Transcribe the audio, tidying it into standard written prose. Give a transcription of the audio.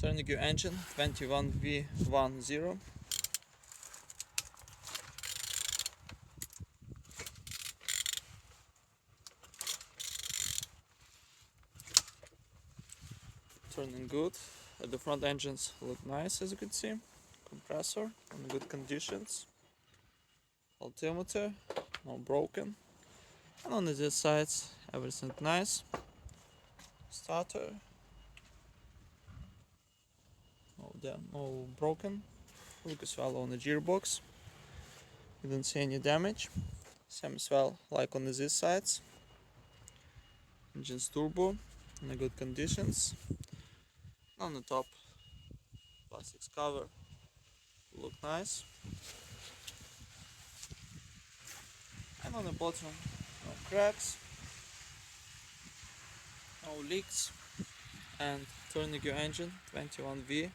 Turning your engine 21V10. Turning good. The front engines look nice, as you can see. Compressor in good conditions. Altimeter, no broken. And on the sides, everything nice. Starter, no broken. Look as well on the gearbox. You don't see any damage. Same as well like on these sides. Engine's turbo in good conditions. On the top, plastics cover look nice. And on the bottom, no cracks, no leaks. And turning your engine 21V10.